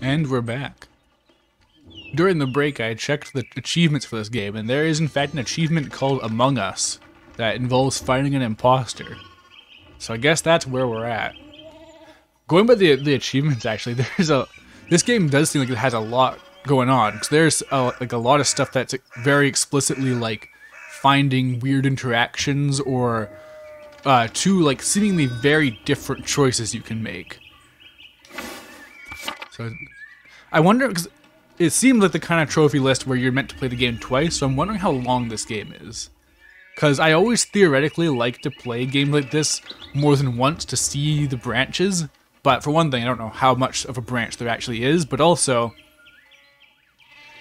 And we're back. During the break, I checked the achievements for this game, and there is in fact an achievement called Among Us that involves finding an imposter. So I guess that's where we're at. Going by the achievements, actually, this game does seem like it has a lot going on, because there's like a lot of stuff that's very explicitly like finding weird interactions or two like seemingly very different choices you can make. So I wonder, because it seems like the kind of trophy list where you're meant to play the game twice, so I'm wondering how long this game is. Because I always theoretically like to play a game like this more than once to see the branches, but for one thing, I don't know how much of a branch there actually is, but also,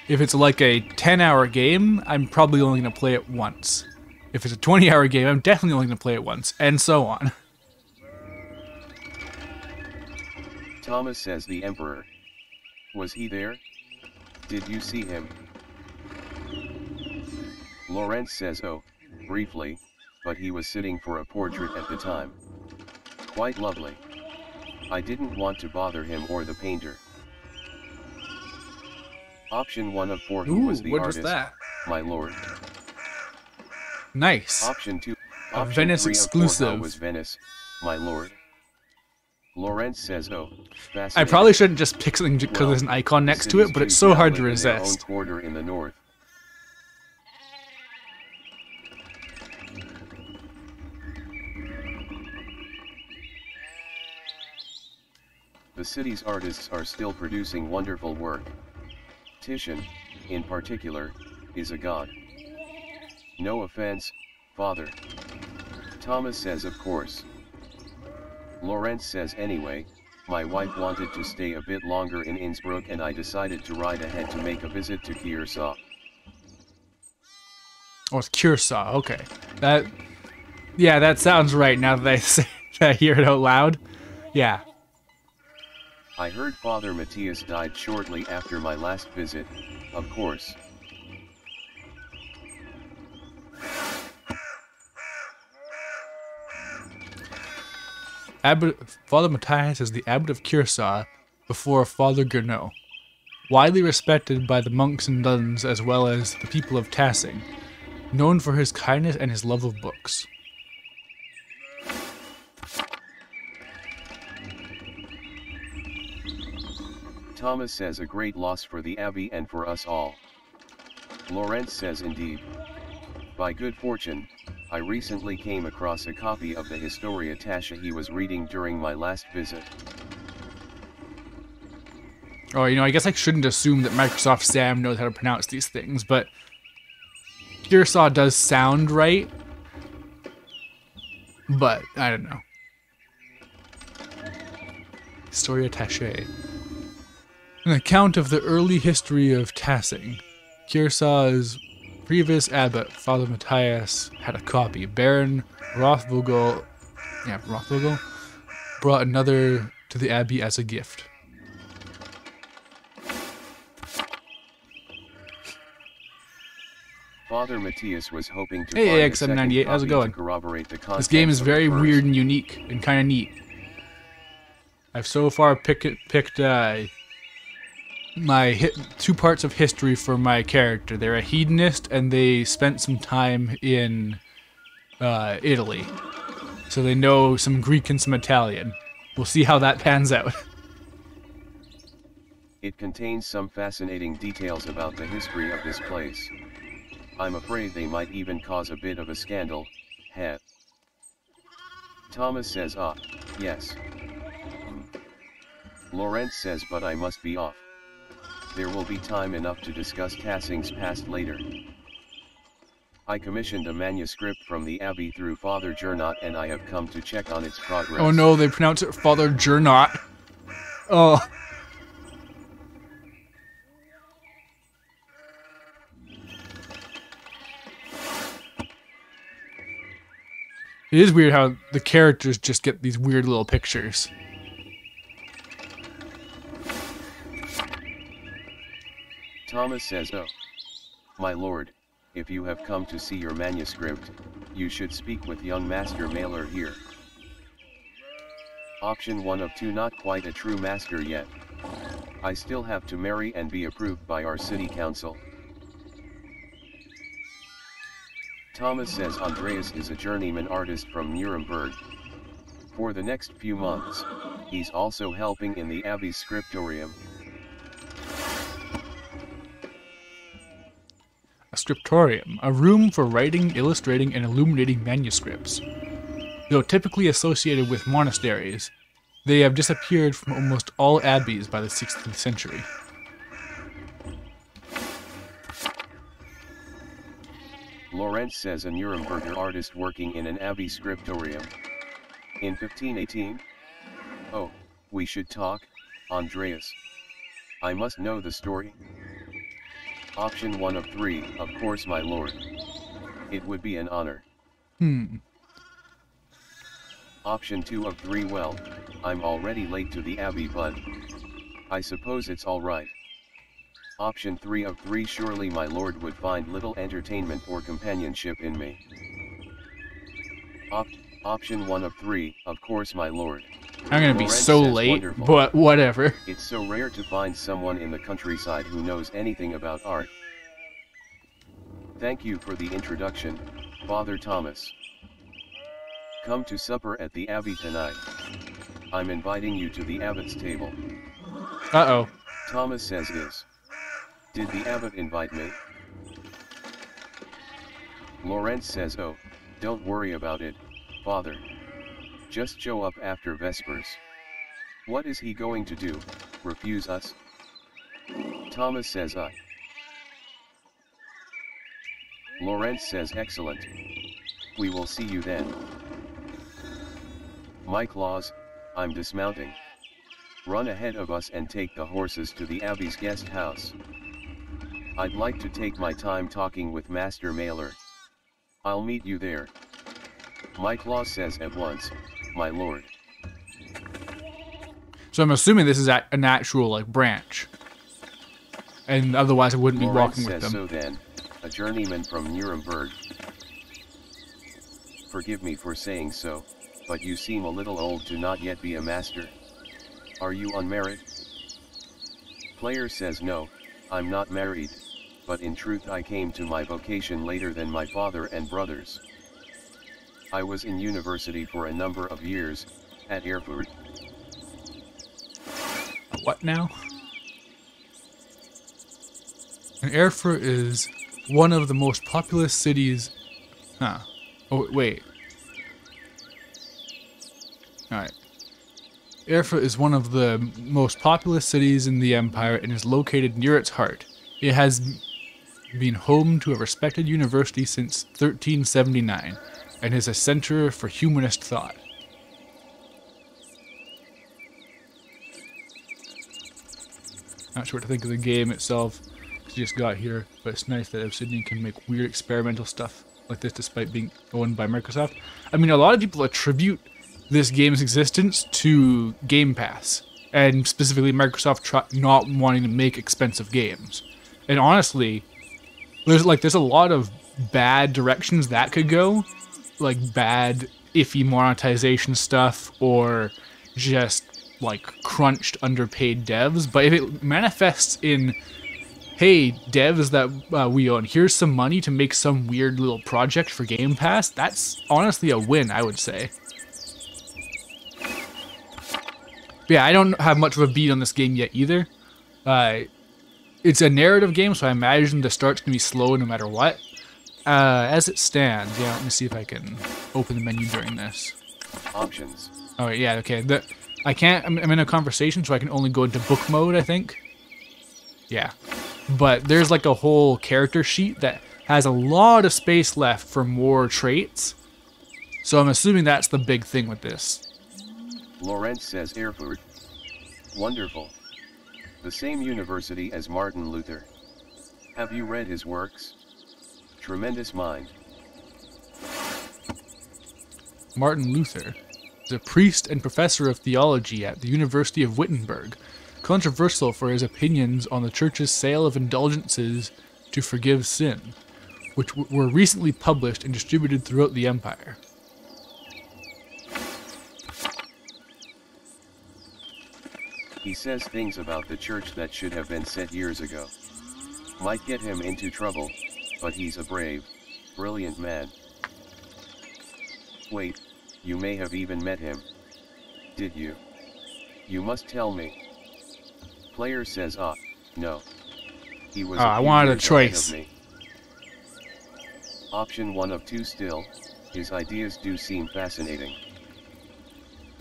if it's like a 10-hour game, I'm probably only going to play it once. If it's a 20-hour game, I'm definitely only going to play it once, and so on. Thomas says the Emperor. Was he there? Did you see him? Lawrence says oh, briefly, but he was sitting for a portrait at the time. Quite lovely. I didn't want to bother him or the painter. Option 1 of 4 who was the what artist, was that? my lord. Nice. Option 2, A option Venice 3 exclusive. of 4 was Venice, my lord. Lawrence says oh, I fascinating. probably shouldn't just pick something because Well, there's an icon the next to it, cities but it's Jews so now hard to live in their own resist. quarter in the north. The city's artists are still producing wonderful work. Titian, in particular, is a god. No offense, father. Thomas says of course. Lawrence says anyway, my wife wanted to stay a bit longer in Innsbruck and I decided to ride ahead to make a visit to Kiersau. Oh, it's Curacao. Okay, yeah, that sounds right. Now that I say, that I hear it out loud, yeah. I heard Father Matthias died shortly after my last visit, of course. Father Matthias is the abbot of Curacao before Father Gernot, widely respected by the monks and nuns as well as the people of Tassing, known for his kindness and his love of books. Thomas says a great loss for the abbey and for us all. Lawrence says indeed. By good fortune, I recently came across a copy of the Historia Tascia he was reading during my last visit. Oh, I guess I shouldn't assume that Microsoft Sam knows how to pronounce these things, but Curacao does sound right, but I don't know. Historia Tascia. An account of the early history of Tassing. Curaçao's previous abbot, Father Matthias, had a copy. Baron Rothvogel brought another to the abbey as a gift. Father Matthias was hoping to Hey, find a second AX798, how's it copy going? to corroborate the This game is contents of the very first. weird and unique and kind of neat. I've so far picked my 2 parts of history for my character. They're a hedonist and they spent some time in Italy. So they know some Greek and some Italian. We'll see how that pans out. It contains some fascinating details about the history of this place. I'm afraid they might even cause a bit of a scandal, heh. Thomas says yes. Lawrence says but I must be off. There will be time enough to discuss Tassing's past later. I commissioned a manuscript from the abbey through Father Gernot and I have come to check on its progress. Oh no, they pronounce it Father Gernot. Oh. It is weird how the characters just get these weird little pictures. Thomas says oh. My lord, if you have come to see your manuscript, you should speak with young Master Mailer here. Option 1 of 2 not quite a true master yet. I still have to marry and be approved by our city council. Thomas says Andreas is a journeyman artist from Nuremberg. For the next few months, he's also helping in the Abbey's scriptorium. A scriptorium, a room for writing, illustrating, and illuminating manuscripts. Though typically associated with monasteries, they have disappeared from almost all abbeys by the 16th century. Lorenz says a Nuremberger artist working in an abbey scriptorium. In 1518? Oh, we should talk, Andreas. I must know the story. Option 1 of 3, of course my lord. It would be an honor. Option 2 of 3, well, I'm already late to the abbey but I suppose it's alright. Option 3 of 3, surely my lord would find little entertainment or companionship in me. Option 1 of 3, of course my lord. I'm gonna be so late, wonderful. But whatever. It's so rare to find someone in the countryside who knows anything about art. Thank you for the introduction, Father Thomas. Come to supper at the abbey tonight. I'm inviting you to the abbot's table. Uh-oh. Thomas says is. Did the abbot invite me? Lorenz says, oh, don't worry about it, Father. Just show up after Vespers. What is he going to do, refuse us? Thomas says I. Lorenz says excellent. We will see you then. Mike Laws, I'm dismounting. Run ahead of us and take the horses to the abbey's guest house. I'd like to take my time talking with Master Mailer. I'll meet you there. Mike Laws says at once, my lord. So I'm assuming this is an actual like branch, and otherwise I wouldn't be walking with them. So then, a journeyman from Nuremberg. Forgive me for saying so, but you seem a little old to not yet be a master. Are you unmarried? Player says no, I'm not married, but in truth I came to my vocation later than my father and brothers. I was in university for a number of years, at Erfurt. What now? And Erfurt is one of the most populous cities... Huh. Oh, wait. Alright. Erfurt is one of the most populous cities in the empire and is located near its heart. It has been home to a respected university since 1379 and is a center for humanist thought. Not sure what to think of the game itself. It's just got here, but it's nice that Obsidian can make weird experimental stuff like this despite being owned by Microsoft. I mean, a lot of people attribute this game's existence to Game Pass, and specifically Microsoft not wanting to make expensive games. And honestly, there's a lot of bad directions that could go, like bad iffy monetization stuff or just like crunched underpaid devs. But if it manifests in, hey, devs that we own, here's some money to make some weird little project for Game Pass, that's honestly a win, I would say. But yeah, I don't have much of a beat on this game yet either. It's a narrative game, so I imagine the start's going to be slow no matter what. As it stands, yeah, let me see if I can open the menu during this. Options. Oh, yeah, okay. I'm in a conversation, so I can only go into book mode, I think. Yeah. But there's like a whole character sheet that has a lot of space left for more traits. So I'm assuming that's the big thing with this. Lorenz says Erfurt. Wonderful. The same university as Martin Luther. Have you read his works? Tremendous mind. Martin Luther is a priest and professor of theology at the University of Wittenberg, controversial for his opinions on the church's sale of indulgences to forgive sin, which were recently published and distributed throughout the empire. He says things about the church that should have been said years ago. Might get him into trouble, but he's a brave, brilliant man. Wait, you may have even met him. Did you? You must tell me. Player says no. He was I wanted a choice. Option 1 of 2 still, his ideas do seem fascinating.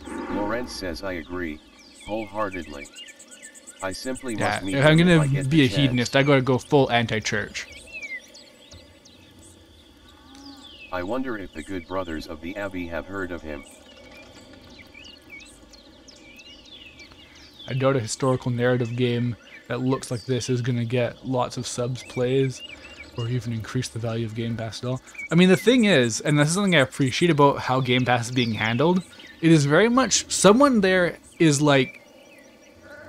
Lorenz says I agree, wholeheartedly. I simply must meet if I'm him gonna if I get be a the hedonist, chance. I gotta go full anti-church. I wonder if the good brothers of the Abbey have heard of him. I doubt a historical narrative game that looks like this is gonna get lots of subs plays, or even increase the value of Game Pass at all. I mean, the thing is, and this is something I appreciate about how Game Pass is being handled, it is very much, someone there is like,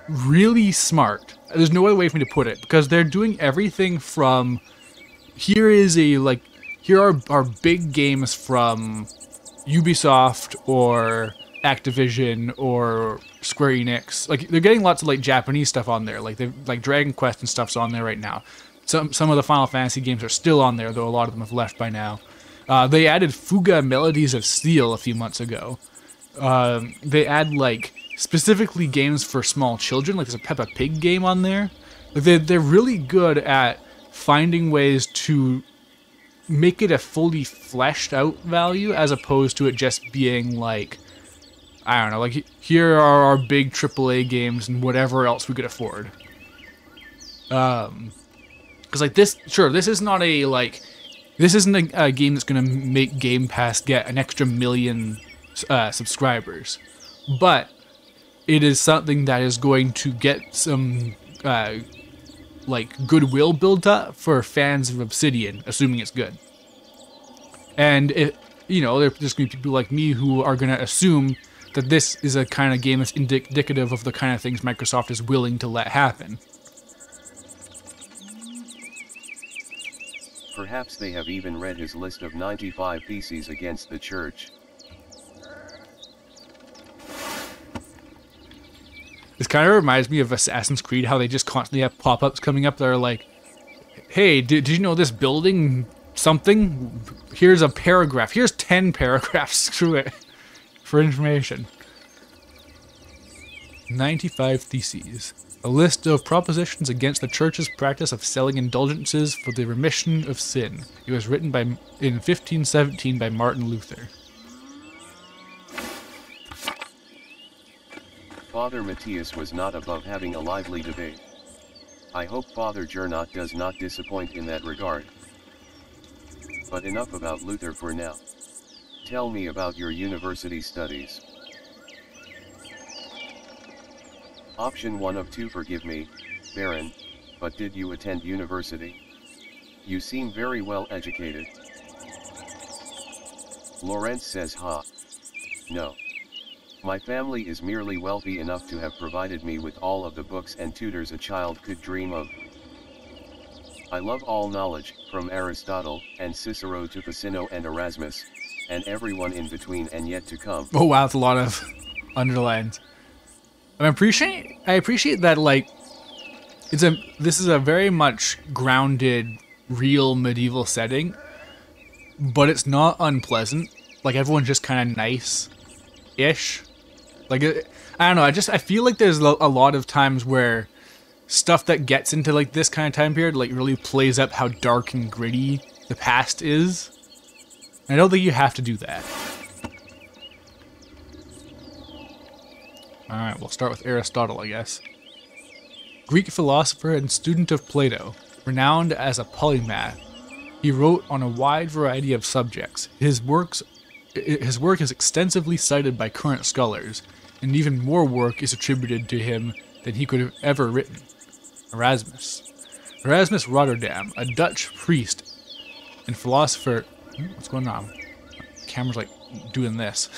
really smart. There's no other way for me to put it, because they're doing everything from, here are our big games from Ubisoft or Activision or Square Enix. Like, they're getting lots of like Japanese stuff on there, like Dragon Quest and stuff's on there right now. Some of the Final Fantasy games are still on there, though a lot of them have left by now. They added Fuga Melodies of Steel a few months ago. They add like specifically games for small children, like there's a Peppa Pig game on there. Like they're really good at finding ways to make it a fully fleshed out value, as opposed to it just being like, I don't know, like here are our big AAA games and whatever else we could afford. Because like this, sure, this is not a like, this isn't a game that's gonna make Game Pass get an extra million subscribers, but it is something that is going to get some like goodwill built up for fans of Obsidian, assuming it's good. And it, you know, there's just gonna be people like me who are gonna assume that this is a kind of game that's indicative of the kind of things Microsoft is willing to let happen. Perhaps they have even read his list of 95 theses against the church. This kind of reminds me of Assassin's Creed, how they just constantly have pop-ups coming up that are like, hey, did you know this building something? Here's a paragraph. Here's 10 paragraphs. Screw it. For information. 95 Theses. A list of propositions against the church's practice of selling indulgences for the remission of sin. It was written in 1517 by Martin Luther. Father Matthias was not above having a lively debate. I hope Father Gernot does not disappoint in that regard. But enough about Luther for now. Tell me about your university studies. Option 1 of 2, forgive me, Baron, but did you attend university? You seem very well educated. Lorenz says no. My family is merely wealthy enough to have provided me with all of the books and tutors a child could dream of. I love all knowledge, from Aristotle and Cicero to Ficino and Erasmus, and everyone in between and yet to come. Oh wow, that's a lot of underlines. I appreciate that, like, this is a very much grounded, real medieval setting, but it's not unpleasant. Like, everyone's just kind of nice-ish. Like, I don't know, I feel like there's a lot of times where stuff that gets into, like, this kind of time period, like, really plays up how dark and gritty the past is. And I don't think you have to do that. Alright, we'll start with Aristotle, I guess. Greek philosopher and student of Plato, renowned as a polymath, he wrote on a wide variety of subjects. His work is extensively cited by current scholars, and even more work is attributed to him than he could have ever written. Erasmus Rotterdam, a Dutch priest and philosopher. What's going on? The camera's like doing this.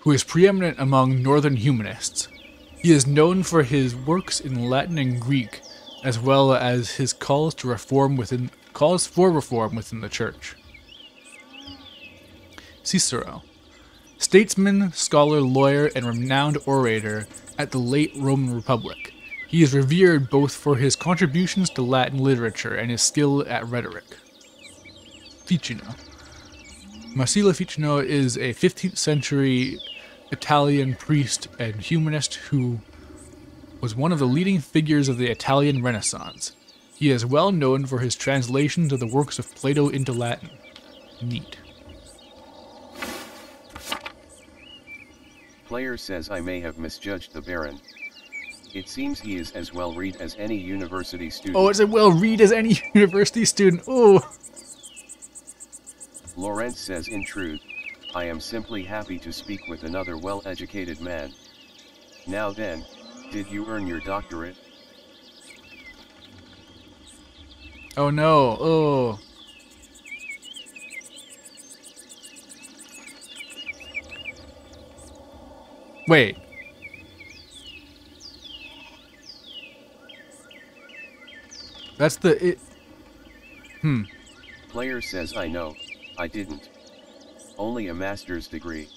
Who is preeminent among northern humanists. He is known for his works in Latin and Greek, as well as his calls for reform within the church. Cicero. statesman, scholar, lawyer, and renowned orator at the late Roman Republic. He is revered both for his contributions to Latin literature and his skill at rhetoric. Ficino. Marsilio Ficino is a 15th century Italian priest and humanist who was one of the leading figures of the Italian Renaissance. He is well known for his translations of the works of Plato into Latin. Neat. Player says I may have misjudged the Baron. It seems he is as well read as any university student. Oh, it's as well read as any university student. Oh. Lawrence says in truth, I am simply happy to speak with another well-educated man. Now then, did you earn your doctorate? Oh no, oh. Wait. That's the... Player says I know, I didn't. Only a master's degree.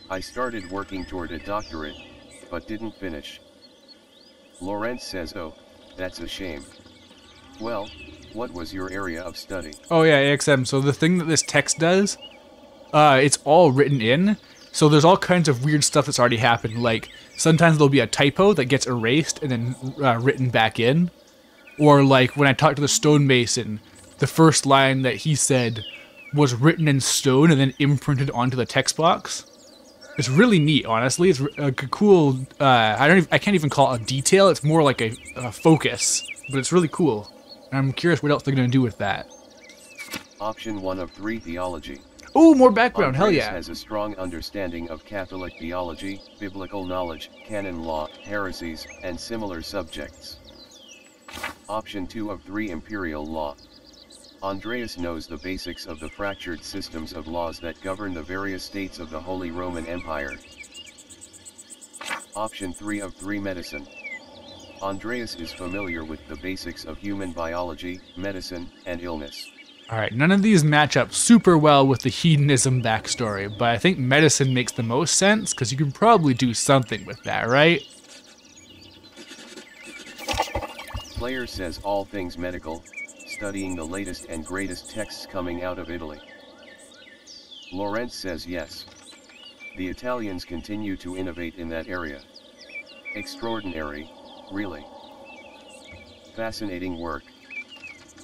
I started working toward a doctorate, but didn't finish. Lawrence says oh, that's a shame. Well, what was your area of study? Oh yeah, AXM. So the thing that this text does, it's all written in. So there's all kinds of weird stuff that's already happened. Like, sometimes there'll be a typo that gets erased and then written back in. Or like, when I talked to the stonemason, the first line that he said was written in stone and then imprinted onto the text box. It's really neat, honestly. It's a cool, I can't even call it a detail. It's more like a focus, but it's really cool. And I'm curious what else they're going to do with that. Option 1 of 3, theology. Oh, more background, hell Andreas yeah. has a strong understanding of Catholic theology, biblical knowledge, canon law, heresies, and similar subjects. Option 2 of 3, imperial law. Andreas knows the basics of the fractured systems of laws that govern the various states of the Holy Roman Empire. Option 3 of 3, medicine. Andreas is familiar with the basics of human biology, medicine, and illness. Alright, none of these match up super well with the hedonism backstory, but I think medicine makes the most sense, because you can probably do something with that, right? Player says all things medical, studying the latest and greatest texts coming out of Italy. Lawrence says yes. The Italians continue to innovate in that area. Extraordinary, really. Fascinating work.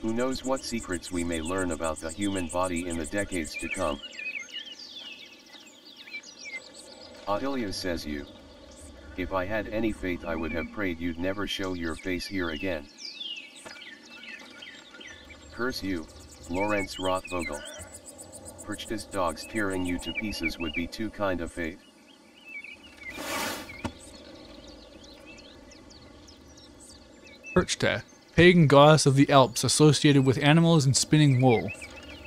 Who knows what secrets we may learn about the human body in the decades to come. Ahilia says you. If I had any faith I would have prayed you'd never show your face here again. Curse you, Lawrence Rothvogel. Purchased dogs tearing you to pieces would be too kind of faith. Perchta, pagan goddess of the Alps associated with animals and spinning wool.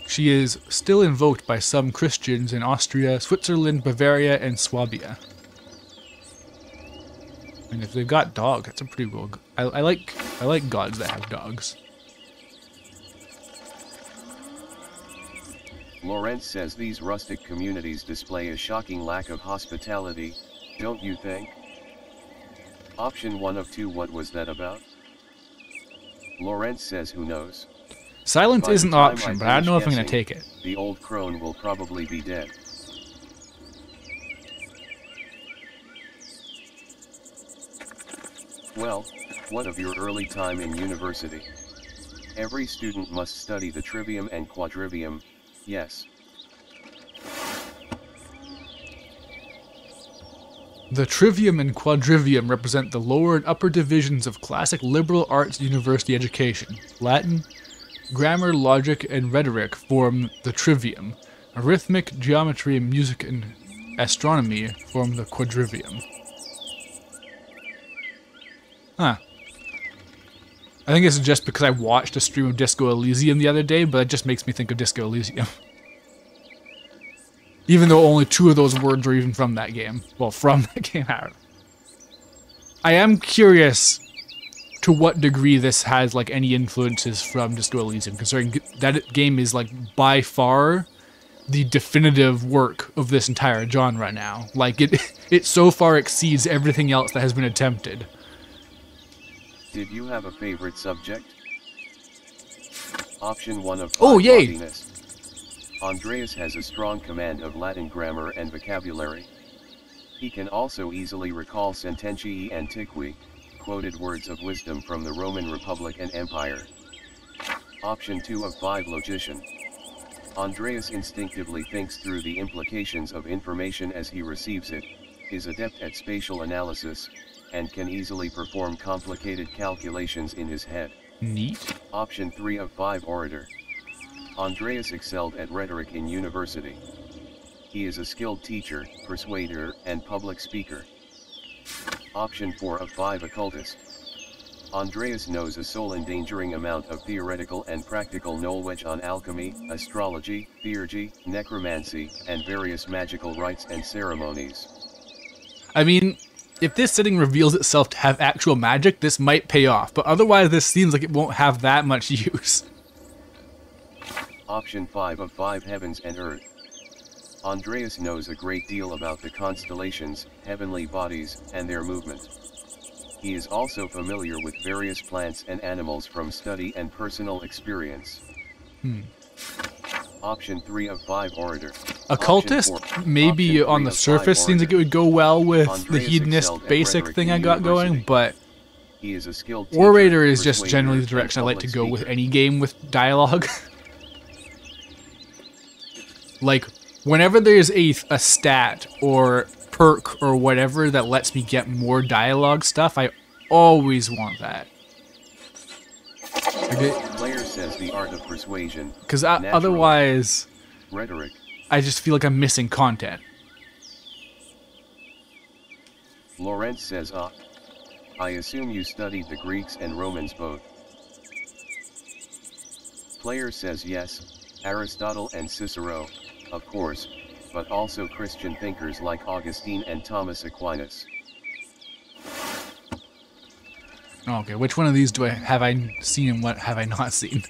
She is still invoked by some Christians in Austria, Switzerland, Bavaria, and Swabia. And if they've got dogs, that's a pretty cool. I like gods that have dogs. Lawrence says these rustic communities display a shocking lack of hospitality, don't you think? Option 1 of 2, what was that about? Lawrence says who knows. Silence By isn't the an time option, I but I don't know if I'm finish going to take it. The old crone will probably be dead. Well, what of your early time in university? Every student must study the trivium and quadrivium, yes. The trivium and quadrivium represent the lower and upper divisions of classic liberal arts university education. Latin, grammar, logic, and rhetoric form the trivium. Arithmetic, geometry, music, and astronomy form the quadrivium. Huh. I think it's just because I watched a stream of Disco Elysium the other day, but it just makes me think of Disco Elysium. Even though only 2 of those words are even from that game. Well, from that game. I am curious to what degree this has like any influences from Disco Elysium, considering that game is like by far the definitive work of this entire genre now. Like, it so far exceeds everything else that has been attempted. Did you have a favorite subject? Option 1 of 5. Oh, yay! Latinist. Andreas has a strong command of Latin grammar and vocabulary. He can also easily recall sententiae antiqui, quoted words of wisdom from the Roman Republic and Empire. Option 2 of 5. Logician. Andreas instinctively thinks through the implications of information as he receives it, is adept at spatial analysis, and can easily perform complicated calculations in his head. Neat. Option 3 of 5. Orator. Andreas excelled at rhetoric in university. He is a skilled teacher, persuader, and public speaker. Option 4 of 5. Occultist. Andreas knows a soul-endangering amount of theoretical and practical knowledge on alchemy, astrology, theurgy, necromancy, and various magical rites and ceremonies. I mean, if this setting reveals itself to have actual magic, this might pay off, but otherwise this seems like it won't have that much use. Option 5 of 5. Heavens and Earth. Andreas knows a great deal about the constellations, heavenly bodies, and their movement. He is also familiar with various plants and animals from study and personal experience. Option 3 of 5. Orator. Occultist, maybe on the surface seems like it would go well with the hedonist basic thing I got going, but he is a skilled teacher, orator is just generally the direction I like to go with any game with dialogue. Like, whenever there's a stat or perk or whatever that lets me get more dialogue stuff, I always want that. Player says the art of persuasion. Because otherwise, rhetoric. I just feel like I'm missing content. Lawrence says, I assume you studied the Greeks and Romans both. Player says yes, Aristotle and Cicero, of course, but also Christian thinkers like Augustine and Thomas Aquinas. Okay, which one of these have I seen and what have I not seen?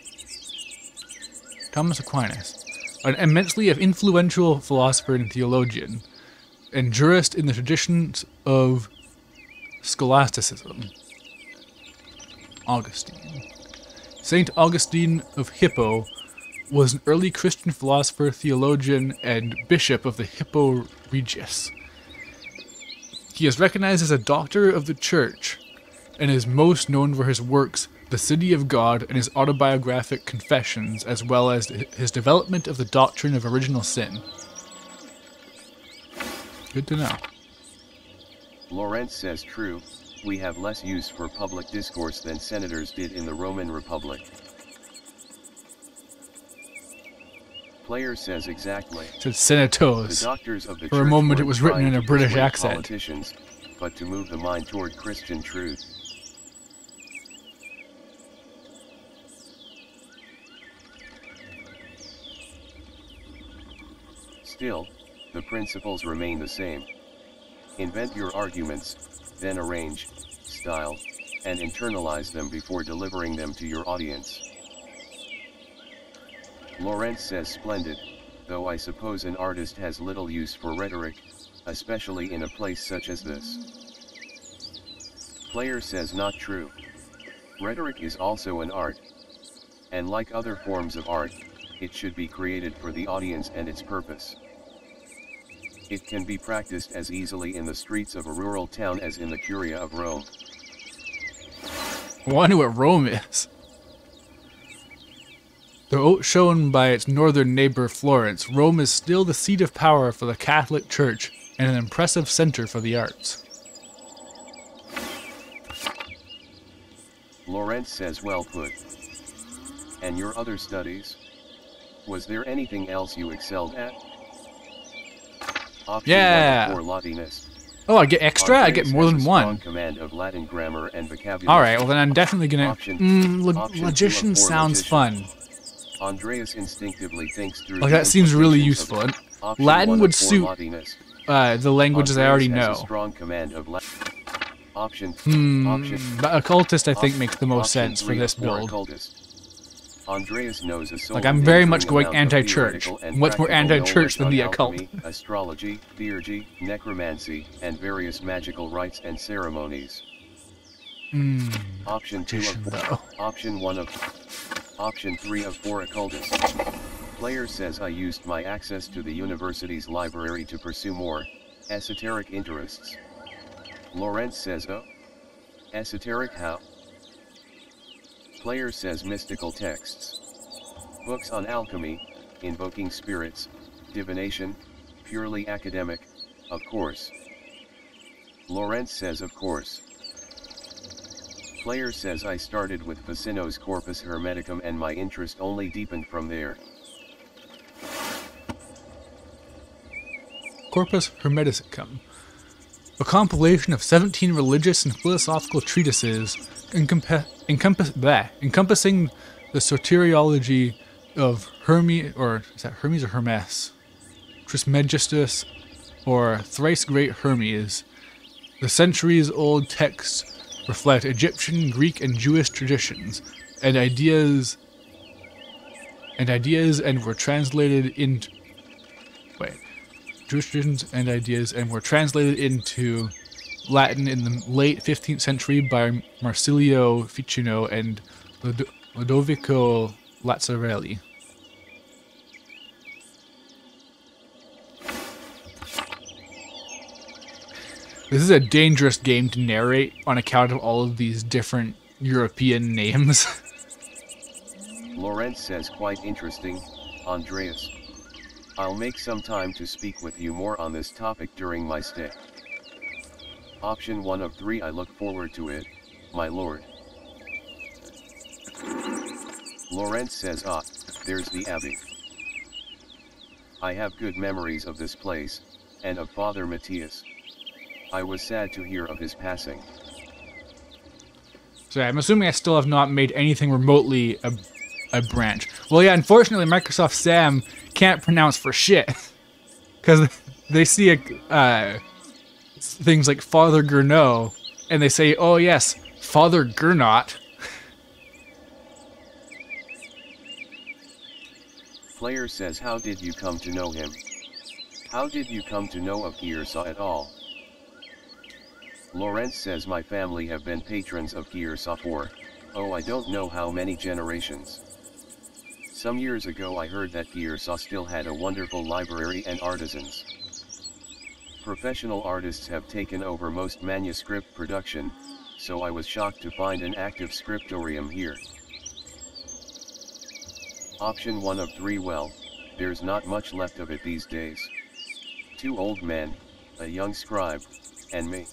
Thomas Aquinas, an immensely influential philosopher and theologian, and jurist in the traditions of scholasticism. Augustine. Saint Augustine of Hippo was an early Christian philosopher, theologian, and bishop of the Hippo Regius. He is recognized as a doctor of the Church, and is most known for his works, The City of God, and his autobiographic confessions, as well as his development of the doctrine of original sin. Good to know. Lawrence says true, we have less use for public discourse than senators did in the Roman Republic. Player says exactly. It said senatos. The doctors of the For a moment it was written in a British accent. Politicians, but to move the mind toward Christian truth. Still, the principles remain the same. Invent your arguments, then arrange, style, and internalize them before delivering them to your audience. Lawrence says splendid, though I suppose an artist has little use for rhetoric, especially in a place such as this. Player says not true. Rhetoric is also an art. And like other forms of art, it should be created for the audience and its purpose. It can be practiced as easily in the streets of a rural town as in the Curia of Rome. I wonder what Rome is. Though outshone by its northern neighbor Florence, Rome is still the seat of power for the Catholic Church and an impressive center for the arts. Lawrence says well put. And your other studies? Was there anything else you excelled at? Option yeah! For Latinist. Oh, I get extra? I get more than one. Command of Latin grammar and vocabulary. Alright, well then I'm definitely gonna... Logician sounds fun. Andreas instinctively thinks through like that seems really useful. And Latin would suit the languages I already know. Strong command of but occultist I think makes the most sense for this build. Andreas knows a soul Like, I'm very much going amount of anti-church. theoretical and What's more practical anti-church knowledge than on the occult? alchemy, astrology, theurgy, necromancy, and various magical rites and ceremonies. Option 2 Magician, though. Option 1 of Option 3 of 4 occultist. Player says I used my access to the university's library to pursue more esoteric interests. Lawrence says oh? Esoteric how? Player says mystical texts. Books on alchemy, invoking spirits, divination, purely academic, of course. Lawrence says of course. Player says I started with Ficino's Corpus Hermeticum and my interest only deepened from there. Corpus Hermeticum, a compilation of 17 religious and philosophical treatises encompassing the soteriology of Hermes, or is that Hermes or Hermes? Trismegistus, or thrice great Hermes. The centuries-old texts reflect Egyptian, Greek, and Jewish traditions and ideas, and were translated into Latin in the late 15th century by Marsilio Ficino and Lodovico Lazzarelli. This is a dangerous game to narrate on account of all of these different European names. Lawrence says quite interesting, Andreas. I'll make some time to speak with you more on this topic during my stay. Option 1 of 3 I look forward to it, my lord. Lawrence says there's the Abbey. I have good memories of this place, and of Father Matthias. I was sad to hear of his passing. So yeah, I'm assuming I still have not made anything remotely a branch. Well, yeah, unfortunately, Microsoft Sam can't pronounce for shit. Because they see things like Father Gurnot, and they say, oh yes, Father Gernot. Player says how did you come to know him? How did you come to know of Gearsaw at all? Lawrence says my family have been patrons of Gearsaw for, I don't know how many generations. Some years ago I heard that Gearsaw still had a wonderful library and artisans. Professional artists have taken over most manuscript production, so I was shocked to find an active scriptorium here. Option 1 of 3 well, there's not much left of it these days. 2 old men, a young scribe, and me.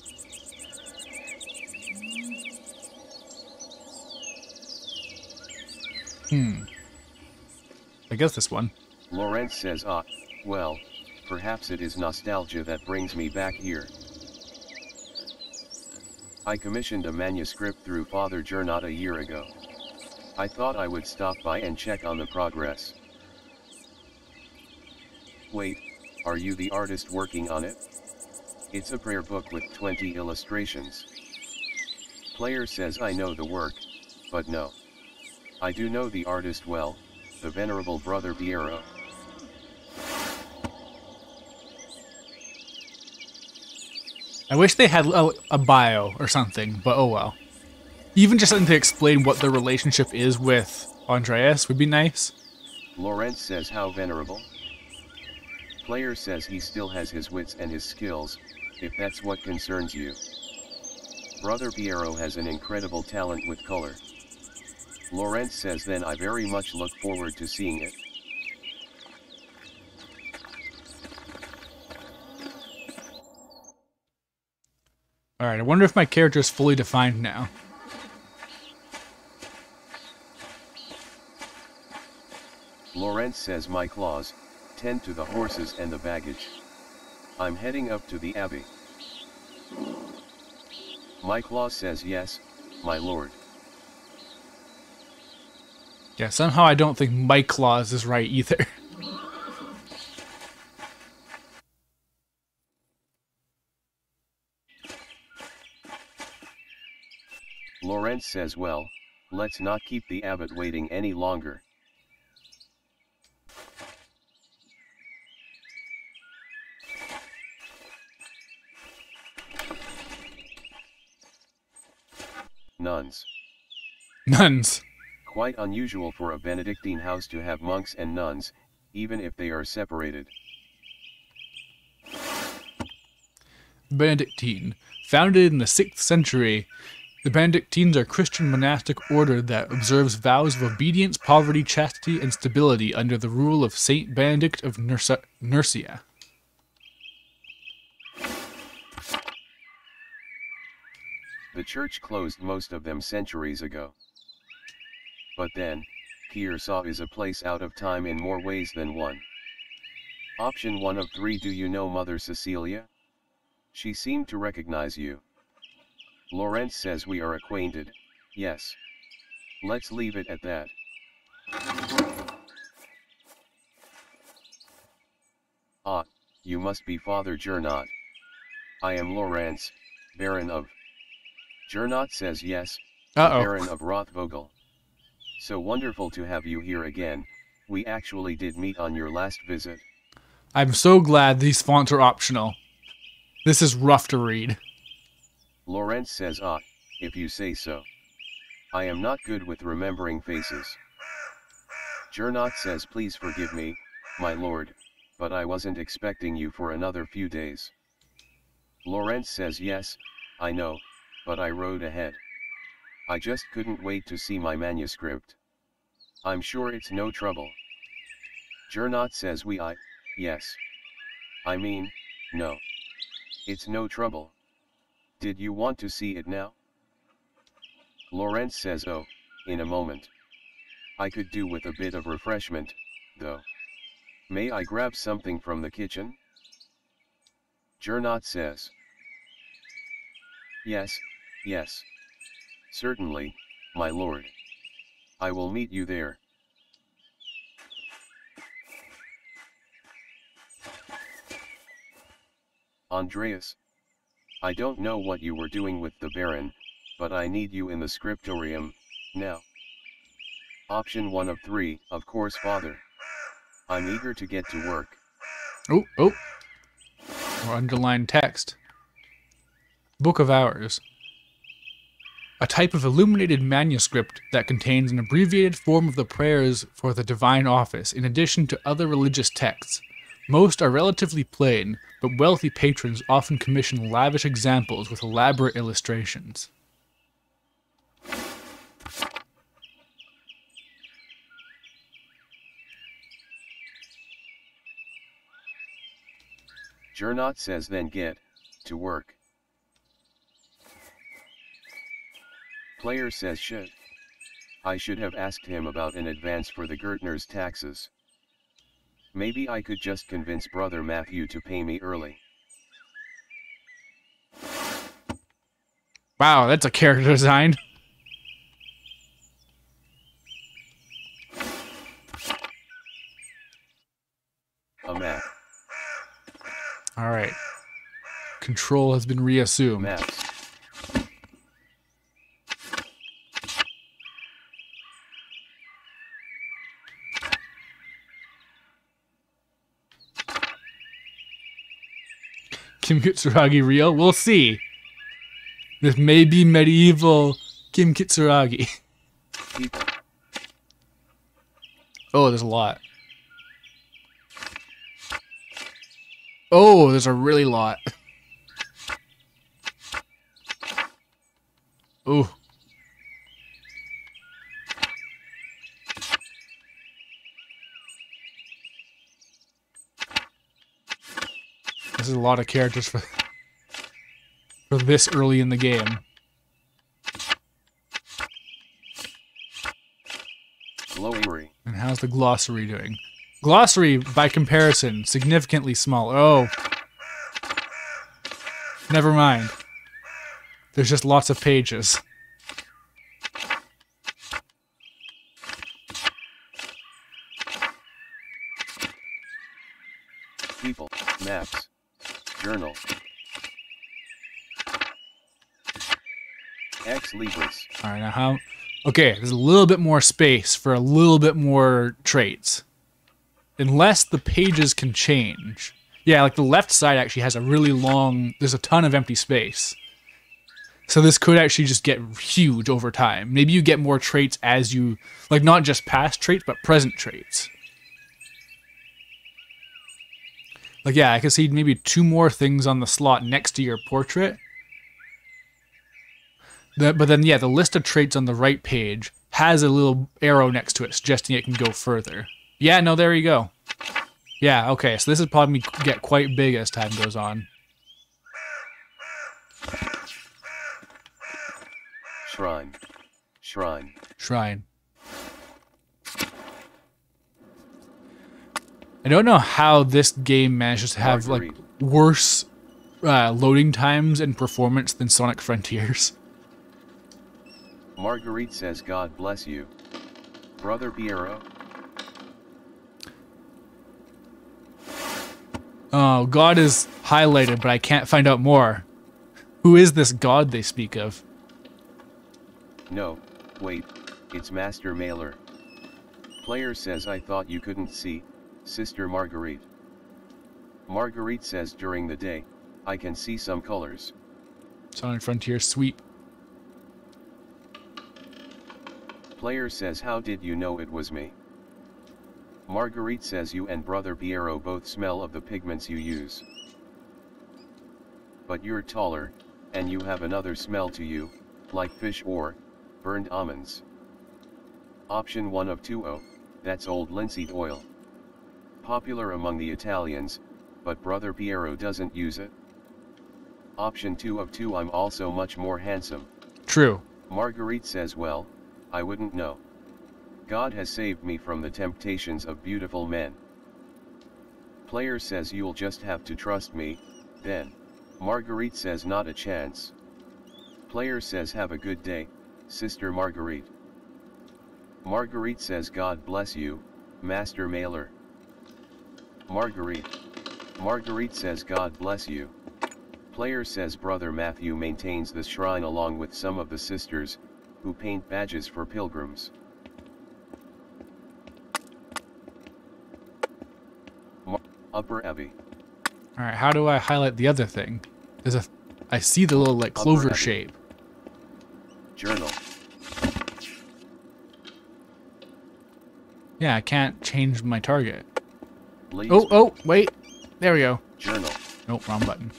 I guess this one. Lawrence says well, perhaps it is nostalgia that brings me back here. I commissioned a manuscript through Father Gernot a year ago. I thought I would stop by and check on the progress. Wait, are you the artist working on it? It's a prayer book with 20 illustrations. Player says I know the work, but no. I do know the artist well, the venerable Brother Piero. I wish they had a bio or something, but oh well. Even just something to explain what the relationship is with Andreas would be nice. Lawrence says how venerable? Player says he still has his wits and his skills, if that's what concerns you. Brother Piero has an incredible talent with color. Lawrence says then I very much look forward to seeing it. Alright, I wonder if my character is fully defined now. Lawrence says my claws, tend to the horses and the baggage. I'm heading up to the Abbey. My claws says yes, my lord. Yeah, somehow I don't think Mike Claus is right either. Lawrence says well, let's not keep the abbot waiting any longer. nuns. Nuns. Quite unusual for a Benedictine house to have monks and nuns, even if they are separated. Benedictine. Founded in the 6th century, the Benedictines are a Christian monastic order that observes vows of obedience, poverty, chastity, and stability under the rule of Saint Benedict of Nursia. The church closed most of them centuries ago. But then, Kiersau is a place out of time in more ways than one. Option 1 of 3. Do you know Mother Cecilia? She seemed to recognize you. Lawrence says we are acquainted. Yes. Let's leave it at that. Ah, you must be Father Gernot. I am Lawrence, Baron of... Gernot says yes, the Baron of Rothvogel. So wonderful to have you here again. We actually did meet on your last visit. I'm so glad these fonts are optional. This is rough to read. Lawrence says, ah, if you say so. I am not good with remembering faces. Gernot says, please forgive me, my lord, but I wasn't expecting you for another few days. Lawrence says, yes, I know, but I rode ahead. I just couldn't wait to see my manuscript. I'm sure it's no trouble. Gernot says yes. I mean, no. It's no trouble. Did you want to see it now? Lawrence says, oh, in a moment. I could do with a bit of refreshment, though. May I grab something from the kitchen? Gernot says. Yes, yes. Certainly, my lord. I will meet you there. Andreas. I don't know what you were doing with the Baron, but I need you in the scriptorium, now. Option 1 of 3, of course, Father. I'm eager to get to work. Oh. Or underlined text. Book of Hours. A type of illuminated manuscript that contains an abbreviated form of the prayers for the divine office, in addition to other religious texts. Most are relatively plain, but wealthy patrons often commission lavish examples with elaborate illustrations. Gernot says, then get to work. Player says, shit. I should have asked him about an advance for the Gertner's taxes. Maybe I could just convince Brother Matthew to pay me early. Wow, that's a character design. A map. Alright. Control has been reassumed. Maps. Kim Kitsuragi real? We'll see. This may be medieval Kim Kitsuragi. People. Oh, there's a lot. Oh, there's a really lot. Oh. This is a lot of characters for this early in the game. Glossary. And how's the glossary doing? Glossary, by comparison, significantly smaller. Oh. Never mind. There's just lots of pages. People, maps, journal. Ex Libris. Alright, now how... Okay, there's a little bit more space for a little bit more traits. Unless the pages can change. Yeah, like the left side actually has a really long... There's a ton of empty space. So this could actually just get huge over time. Maybe you get more traits as you, like not just past traits, but present traits. Like yeah, I can see maybe 2 more things on the slot next to your portrait. But then yeah, the list of traits on the right page has a little arrow next to it suggesting it can go further. Yeah, no, there you go. Yeah, okay, so this is probably get quite big as time goes on. Shrine. Shrine. Shrine. I don't know how this game manages to have like worse loading times and performance than Sonic Frontiers. Marguerite says God bless you. Brother Piero? Oh, God is highlighted, but I can't find out more. Who is this God they speak of? No, wait, it's Master Mailer. Player says I thought you couldn't see, Sister Marguerite. Marguerite says during the day, I can see some colors. Sonic Frontier sweep. Player says how did you know it was me? Marguerite says you and Brother Piero both smell of the pigments you use. But you're taller, and you have another smell to you, like fish or burned almonds. Option 1 of 2O, that's old linseed oil. Popular among the Italians, but Brother Piero doesn't use it. Option 2 of 2 I'm also much more handsome. True. Marguerite says well, I wouldn't know. God has saved me from the temptations of beautiful men. Player says you'll just have to trust me, then. Marguerite says not a chance. Player says have a good day, Sister Marguerite. Marguerite says God bless you, Master Mailer. Marguerite says God bless you. Player says Brother Matthew maintains this shrine along with some of the sisters, who paint badges for pilgrims. Upper Abbey. Alright, how do I highlight the other thing? I see the little like clover shape. Journal. Yeah, I can't change my target. Leaves Oh, wait. There we go. Journal. Nope, wrong button.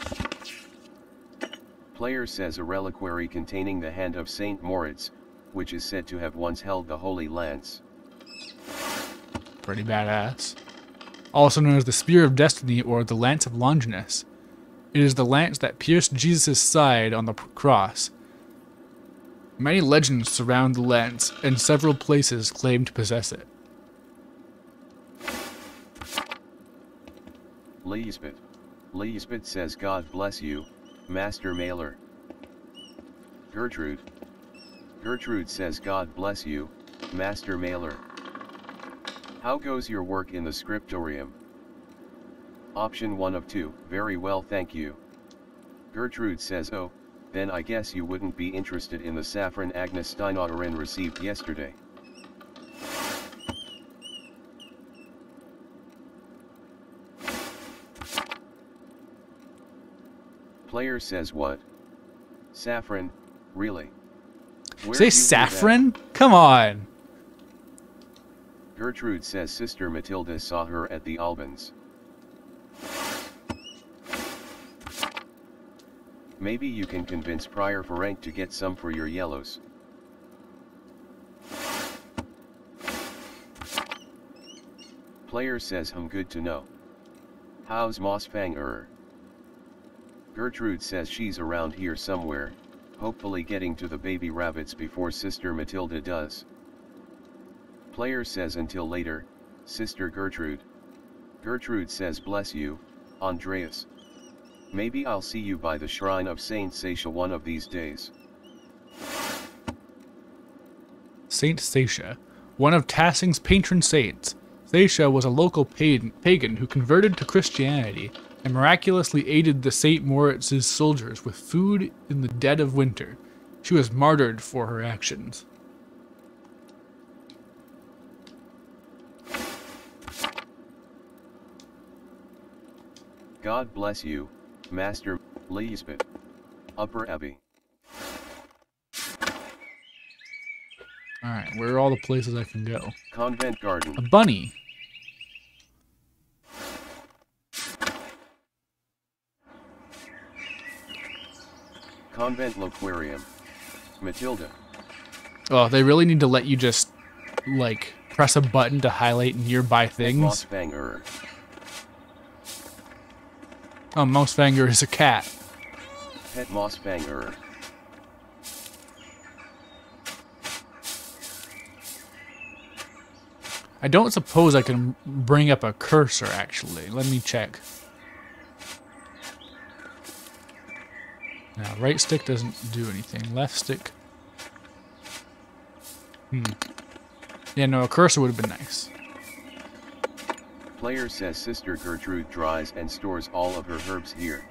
Player says a reliquary containing the hand of Saint Moritz, which is said to have once held the Holy Lance. Pretty badass. Also known as the Spear of Destiny or the Lance of Longinus. It is the lance that pierced Jesus' side on the cross. Many legends surround the lance, and several places claim to possess it. Lisbeth says God bless you, Master Mailer. Gertrude says God bless you, Master Mailer. How goes your work in the scriptorium? Option 1 of 2, very well thank you. Gertrude says oh, then I guess you wouldn't be interested in the saffron Agnes Steinotteren received yesterday. Player says what? Saffron, really? Say saffron? Come on! Gertrude says Sister Matilda saw her at the Albans. Maybe you can convince Prior Ferenc to get some for your yellows. Player says good to know. How's Mossfang? Gertrude says she's around here somewhere, hopefully getting to the baby rabbits before Sister Matilda does. Player says until later, Sister Gertrude. Gertrude says bless you, Andreas. Maybe I'll see you by the shrine of Saint Sasha one of these days. Saint Sasha, one of Tassing's patron saints. Sasha was a local pagan who converted to Christianity and miraculously aided the St. Moritz's soldiers with food in the dead of winter. She was martyred for her actions. God bless you, Master Lisbeth. Upper Abbey. Alright, where are all the places I can go? Convent garden. A bunny. Convent loquarium. Matilda. Oh, they really need to let you just, like, press a button to highlight nearby things. Mossfanger. Oh, Mousefanger is a cat. Pet Mossfanger. I don't suppose I can bring up a cursor, actually. Let me check. Now, right stick doesn't do anything. Left stick. Yeah, no, a cursor would have been nice. Player says Sister Gertrude dries and stores all of her herbs here.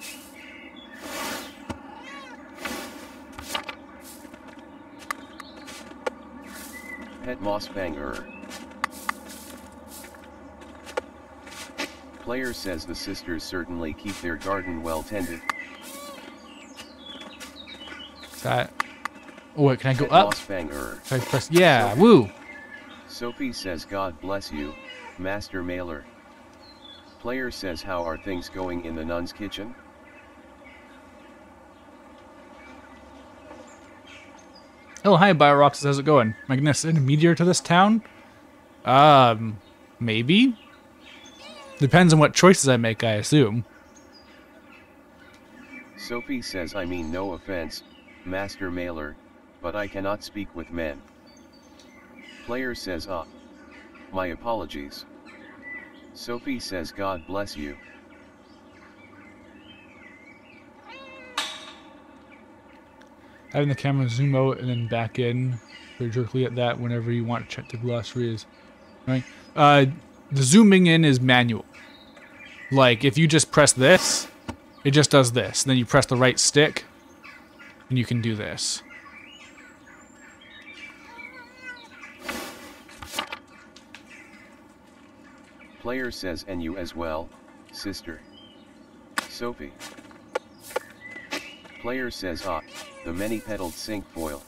Pet Mossfanger. Player says the sisters certainly keep their garden well tended. Is that... Oh, wait, can I go Pet up? Mossfanger. Can I press... Yeah, woo! Sophie says God bless you, Master Mailer. Player says how are things going in the nun's kitchen? Oh, hi, Biorox. How's it going? Am I gonna send a meteor to this town? Maybe? Depends on what choices I make, I assume. Sophie says I mean no offense, Master Mailer, but I cannot speak with men. Player says my apologies. Sophie says God bless you. Having the camera zoom out and then back in very directly at that whenever you want to check the glossary is... Right? The zooming in is manual. Like, if you just press this, it just does this. Then you press the right stick, and you can do this. Player says and you as well, sister. Sophie. Player says the many-petaled cinquefoil.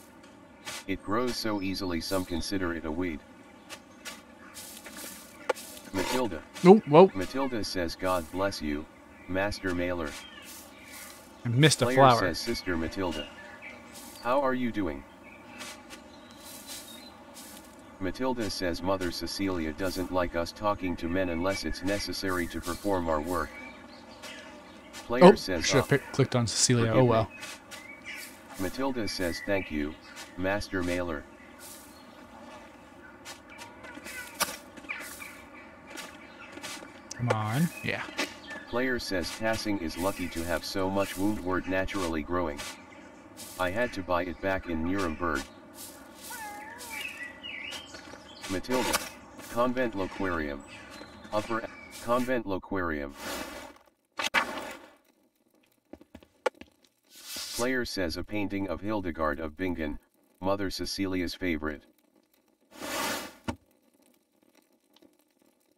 It grows so easily some consider it a weed. Matilda. Oh, whoa. Matilda says God bless you, Master Mailer. I missed a Player flower. says Sister Matilda. How are you doing? Matilda says Mother Cecilia doesn't like us talking to men unless it's necessary to perform our work. Player says should have clicked on Cecilia. Oh well. Matilda says thank you, Master Mailer. Come on. Yeah. Player says Tassing is lucky to have so much woundwort naturally growing. I had to buy it back in Nuremberg. Matilda. Convent loquarium. Upper Convent loquarium. Player says a painting of Hildegard of Bingen, Mother Cecilia's favorite.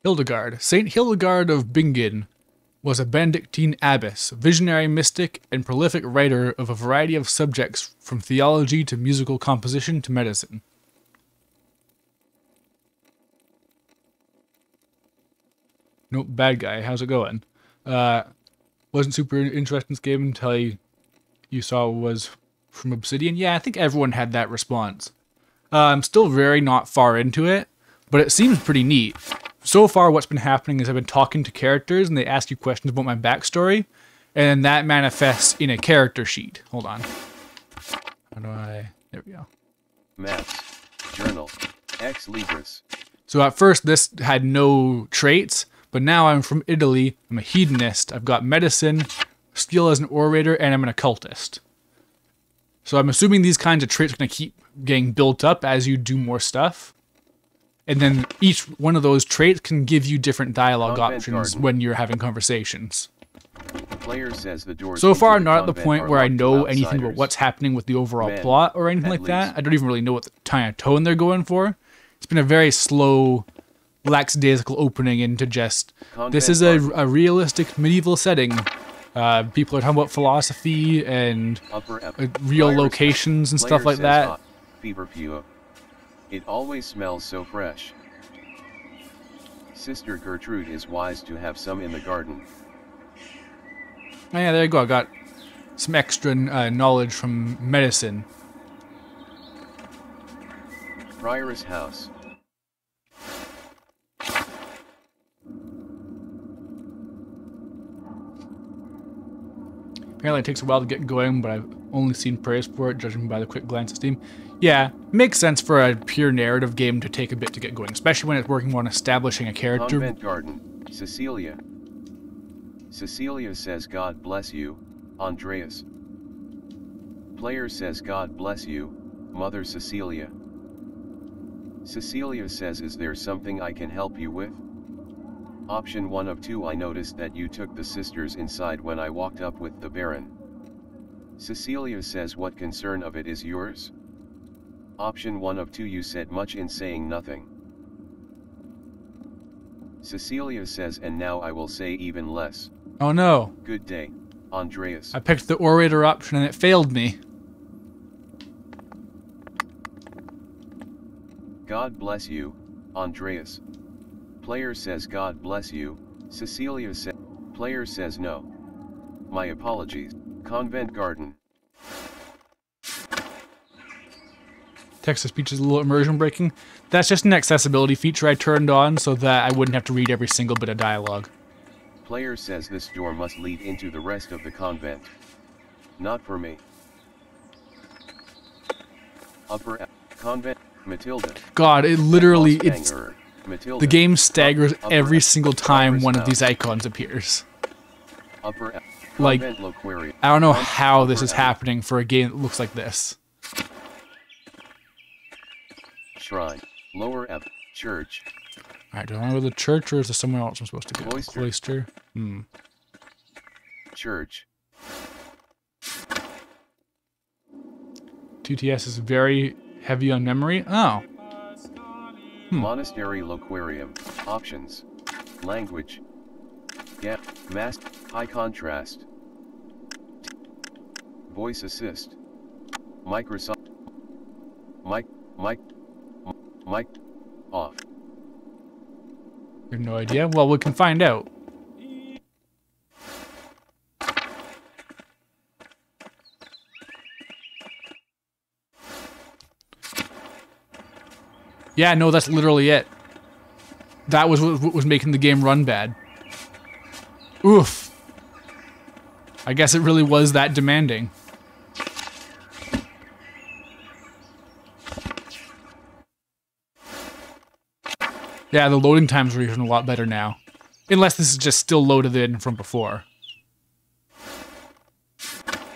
Hildegard. Saint Hildegard of Bingen was a Benedictine abbess, visionary mystic, and prolific writer of a variety of subjects from theology to musical composition to medicine. Nope, bad guy. How's it going? Wasn't super interested in this game until you saw it was from Obsidian. Yeah, I think everyone had that response. I'm still very not far into it, but it seems pretty neat. So far, what's been happening is I've been talking to characters, and they ask you questions about my backstory, and that manifests in a character sheet. Hold on. How do I... There we go. Maps. Journal. Ex Libris. So at first, this had no traits, but now I'm from Italy, I'm a hedonist, I've got medicine, skill as an orator, and I'm an occultist. So I'm assuming these kinds of traits are going to keep getting built up as you do more stuff. And then each one of those traits can give you different dialogue options when you're having conversations. Player says the doors so far, into the not at the convent point are where I locked to know anything about outsiders. what's happening with the overall Men, plot or anything at like that. least. I don't even really know what the kind of tone they're going for. It's been a very slow, lackadaisical opening into just, this is a realistic medieval setting. People are talking about philosophy and real locations and stuff like that. Feverfew. It always smells so fresh. Sister Gertrude is wise to have some in the garden. Oh yeah, there you go. I got some extra knowledge from medicine. Prioress house. Apparently it takes a while to get going, but I've only seen praise for it, judging by the quick glance at Steam. Yeah, makes sense for a pure narrative game to take a bit to get going, especially when it's working on establishing a character. Convent garden, Cecilia. Cecilia says God bless you, Andreas. Player says God bless you, Mother Cecilia. Cecilia says, is there something I can help you with? Option 1 of 2, I noticed that you took the sisters inside when I walked up with the Baron. Cecilia says, what concern of it is yours? Option 1 of 2, you said much in saying nothing. Cecilia says, and now I will say even less. Oh no. Good day, Andreas. I picked the orator option and it failed me. God bless you, Andreas. Player says God bless you, Cecilia says. Player says no. My apologies. Convent garden. Text-to-speech is a little immersion breaking. That's just an accessibility feature I turned on so that I wouldn't have to read every single bit of dialogue. Player says this door must lead into the rest of the convent. Not for me. Upper convent, Matilda. God, it literally, it's... Matilda. The game staggers every single time one of these icons appears. Like, I don't know how this is happening for a game that looks like this. Shrine, lower F, church. Alright, do I want to go to the church or is there somewhere else I'm supposed to go? Cloister. Cloister? Church. TTS is very heavy on memory. Oh. Monastery Loquarium. Options. Language. Gap. Mask. High contrast. Voice assist. Microsoft. Mic. Off. You have no idea? Well, we can find out. Yeah, no, that's literally it. That was what was making the game run bad. Oof. I guess it really was that demanding. Yeah, the loading times are even a lot better now. Unless this is just still loaded in from before.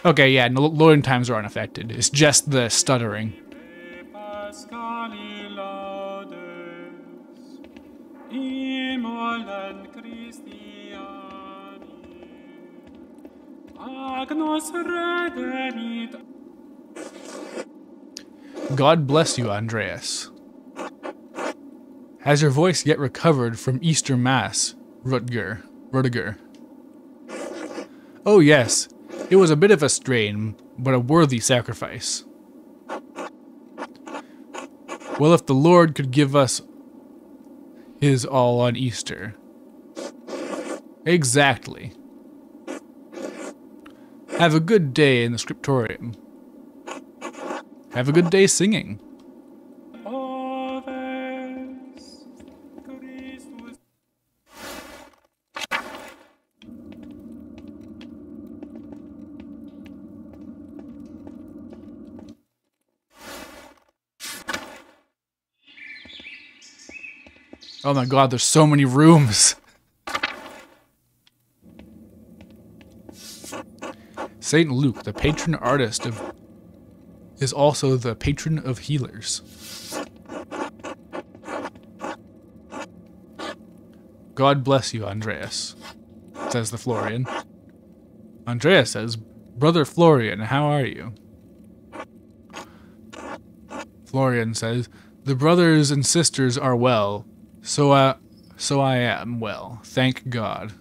Okay, yeah, no, loading times are unaffected. It's just the stuttering. God bless you, Andreas. Has your voice yet recovered from Easter Mass, Rutger? Oh yes, it was a bit of a strain, but a worthy sacrifice. Well, if the Lord could give us his all on Easter. Exactly. Have a good day in the scriptorium. Have a good day singing. Oh my god, there's so many rooms. Saint Luke, the patron artist of, is also the patron of healers. God bless you, Andreas, says the Florian. Andreas says, Brother Florian, how are you? Florian says, the brothers and sisters are well. So I am well, thank God.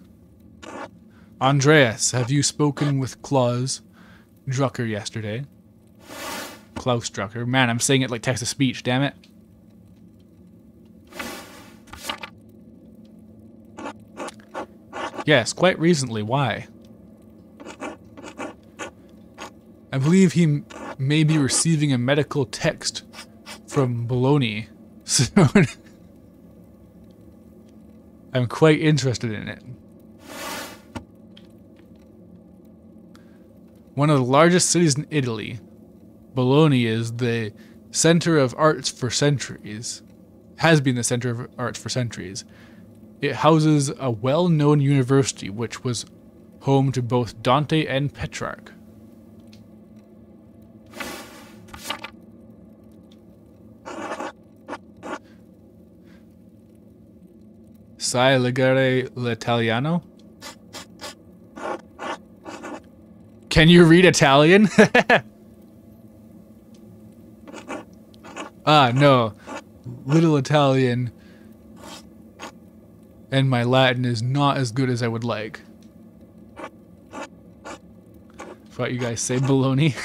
Andreas, have you spoken with Klaus Drucker yesterday? Klaus Drucker. Man, I'm saying it like text-to-speech, damn it. Yes, quite recently. Why? I believe he may be receiving a medical text from Bologna soon. I'm quite interested in it. One of the largest cities in Italy, Bologna is the center of arts for centuries. Has been the center of arts for centuries. It houses a well-known university which was home to both Dante and Petrarch. Sai legare l'italiano? Can you read Italian? Ah, no. Little Italian and my Latin is not as good as I would like. Thought you guys say baloney.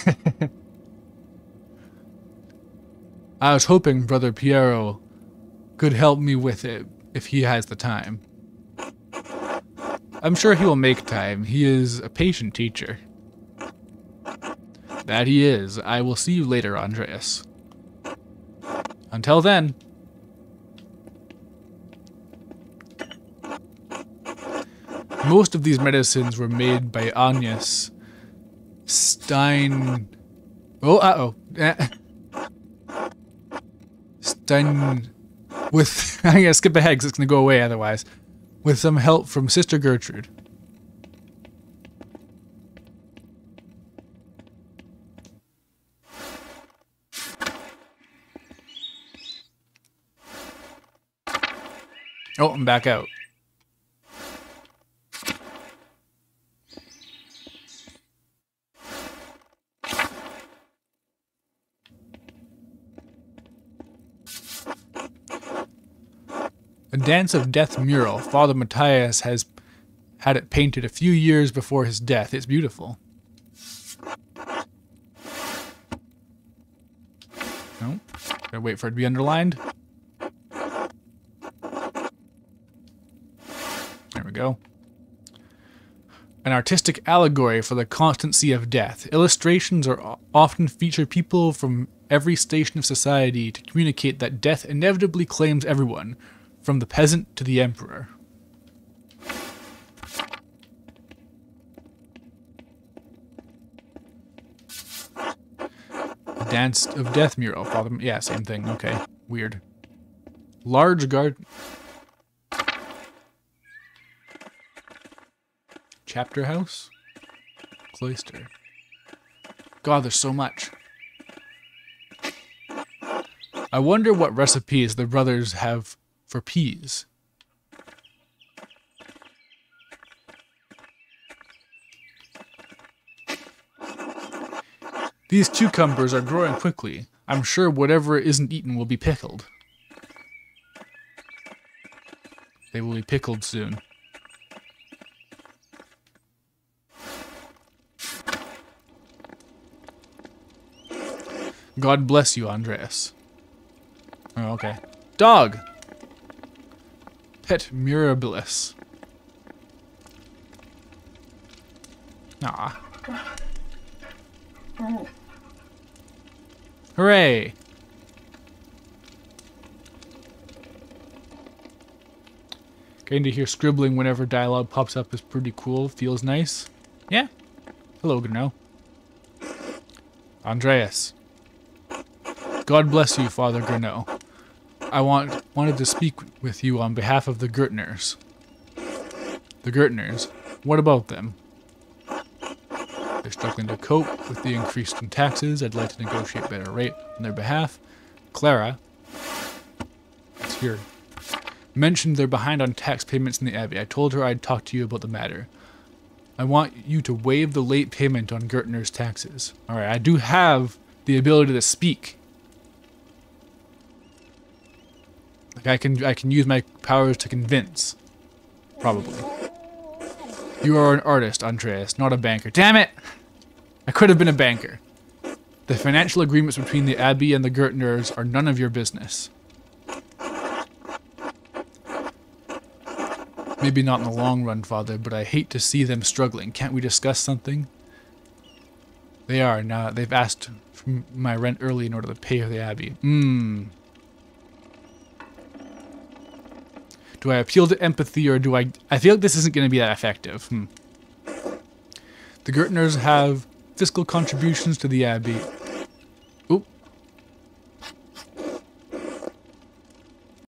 I was hoping Brother Piero could help me with it if he has the time. I'm sure he will make time. He is a patient teacher. That he is. I will see you later, Andreas. Until then. Most of these medicines were made by Agnes Stein... Oh, uh-oh. Stein... With... I'm gonna skip ahead because it's gonna go away otherwise. With some help from Sister Gertrude. Oh, I'm back out. A Dance of Death mural. Father Matthias has had it painted a few years before his death. It's beautiful. No. Gotta wait for it to be underlined. There we go. An artistic allegory for the constancy of death. Illustrations are often feature people from every station of society to communicate that death inevitably claims everyone, from the peasant to the emperor. Dance of Death mural. Father, yeah, same thing. Okay, weird. Large garden. Chapter house? Cloister. God, there's so much. I wonder what recipes the brothers have for peas. These cucumbers are growing quickly. I'm sure whatever isn't eaten will be pickled. They will be pickled soon. God bless you, Andreas. Oh, okay. Dog! Pet mirabilis. Ah. Hooray! Getting to hear scribbling whenever dialogue pops up is pretty cool. Feels nice. Yeah. Hello, Gno. Andreas. God bless you, Father Gno. I wanted to speak with you on behalf of the Gertners. The Gertners? What about them? They're struggling to cope with the increase in taxes. I'd like to negotiate a better rate on their behalf. Clara, it's here, mentioned they're behind on tax payments in the Abbey. I told her I'd talk to you about the matter. I want you to waive the late payment on Gertner's taxes. Alright, I do have the ability to speak. Like I can use my powers to convince. Probably. You are an artist, Andreas, not a banker. Damn it! I could have been a banker. The financial agreements between the Abbey and the Gertners are none of your business. Maybe not in the long run, Father, but I hate to see them struggling. Can't we discuss something? They are now. They've asked for my rent early in order to pay for the abbey. Do I appeal to empathy, or do I... I feel like this isn't going to be that effective. The Gertners have fiscal contributions to the abbey.